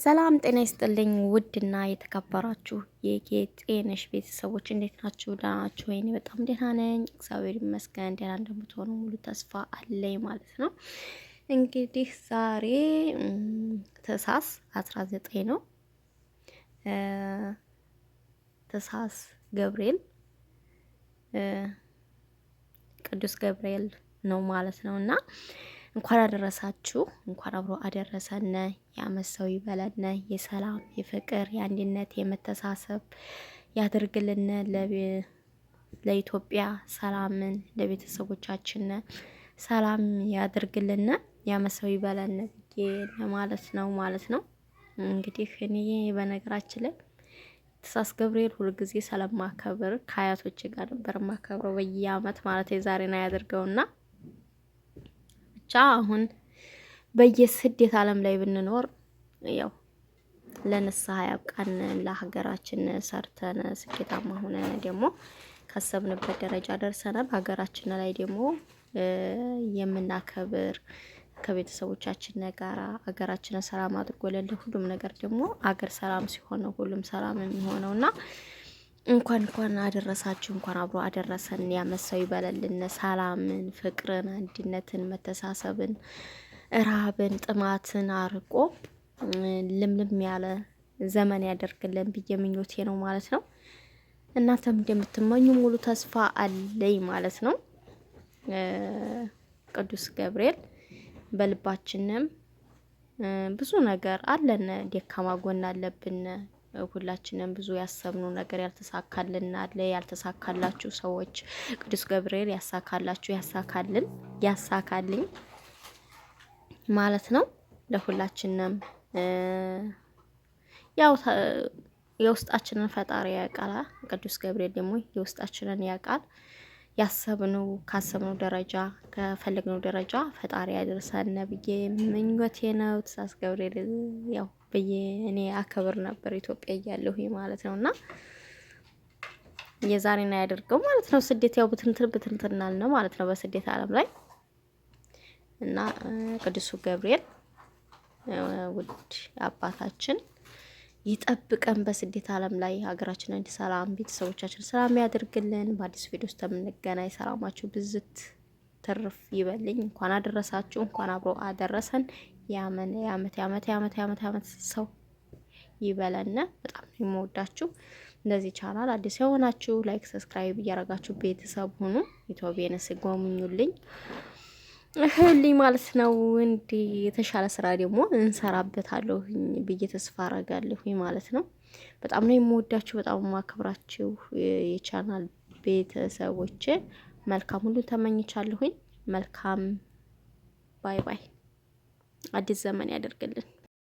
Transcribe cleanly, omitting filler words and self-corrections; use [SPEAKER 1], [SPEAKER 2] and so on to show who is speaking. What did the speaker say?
[SPEAKER 1] ሰላም ጤና ይስጥልኝ። ውድና የተከበራችሁ የጌጤነሽ ቤተሰቦች እንዴት ናችሁ? ደህና ናችሁ ወይ? እኔ በጣም ደህና ነኝ፣ እግዚአብሔር ይመስገን። ደህና እንደምትሆኑ ሙሉ ተስፋ አለኝ ማለት ነው። እንግዲህ ዛሬ ታህሳስ 19 ነው። ታህሳስ ገብርኤል ቅዱስ ገብርኤል ነው ማለት ነውና እንኳን አደረሳችሁ፣ እንኳን አብሮ አደረሰን። የዓመት ሰው ይበለን። የሰላም የፍቅር የአንድነት የመተሳሰብ ያድርግልን። ለኢትዮጵያ ሰላምን ለቤተሰቦቻችን ሰላም ያድርግልን። የዓመት ሰው ይበለን ማለት ነው። እንግዲህ እኔ በነገራችን ላይ ታህሳስ ገብርኤል ሁልጊዜ ስለማከብር ከአያቶቼ ጋር ነበር ማከብረው በየዓመት ማለት የዛሬና ያድርገውና ብቻ አሁን በየስደት ዓለም ላይ ብንኖር ያው ለንስሐ ያብቃን። ለሀገራችን ሰርተን ስኬታማ ሆነን ደግሞ ካሰብንበት ደረጃ ደርሰናል። ሀገራችን ላይ ደግሞ የምናከብር ከቤተሰቦቻችን ጋራ ሀገራችንን ሰላም አድርጎልን ሁሉም ነገር ደግሞ አገር ሰላም ሲሆን ነው ሁሉም ሰላም የሚሆነውና እንኳን አደረሳችሁ፣ እንኳን አብሮ አደረሰን። የዓመት ሰው ይበለልን። ሰላምን፣ ፍቅርን፣ አንድነትን፣ መተሳሰብን፣ ረሃብን፣ ጥማትን አርቆ ልምልም ያለ ዘመን ያደርግልን ብዬ ምኞቴ ነው ማለት ነው። እናንተም እንደምትመኙ ሙሉ ተስፋ አለኝ ማለት ነው። ቅዱስ ገብርኤል በልባችንም ብዙ ነገር አለን፣ ደካማ ጎን አለብን። ሁላችንም ብዙ ያሰብነው ነገር ያልተሳካልን አለ። ያልተሳካላችሁ ሰዎች ቅዱስ ገብርኤል ያሳካላችሁ፣ ያሳካልኝ ማለት ነው። ለሁላችንም ያው የውስጣችንን ፈጣሪ ያውቃል። ቅዱስ ገብርኤል ደግሞ የውስጣችንን ያውቃል። ያሰብነው ካሰብነው ደረጃ ከፈለግነው ደረጃ ፈጣሪ ያደርሰን ብዬ ምኞቴ ነው። ታህሳስ ገብርኤል ያው እኔ አከብር ነበር ኢትዮጵያ እያለሁ ማለት ነውና የዛሬና ያደርገው ማለት ነው። ስደት ያው ብትንትናል ነው ማለት ነው በስደት ዓለም ላይ እና ቅዱስ ገብርኤል ውድ አባታችን ይጠብቀን በስደት ዓለም ላይ ሀገራችንን ሰላም፣ ቤተሰቦቻችን ሰላም ያደርግልን። በአዲስ ቪዲዮ ውስጥ የምንገናኝ ሰላማችሁ ብዝት ትርፍ ይበልኝ። እንኳን አደረሳችሁ፣ እንኳን አብሮ አደረሰን። የዓመት ሰው ይበለን። በጣም የምወዳችሁ። እንደዚህ ቻናል አዲስ የሆናችሁ ላይክ፣ ሰብስክራይብ እያረጋችሁ ቤተሰብ ሁኑ። ኢትዮጵያን ስጎብኙልኝ እህልኝ ማለት ነው። እንዲ የተሻለ ስራ ደግሞ እንሰራበታለሁ ብዬ ተስፋ አረጋለሁ ማለት ነው። በጣም ነው የምወዳችሁ፣ በጣም የማከብራችሁ የቻናል ቤተሰቦቼ። መልካም ሁሉ ተመኝቻለሁኝ። መልካም ባይ ባይ። አዲስ ዘመን ያደርግልን።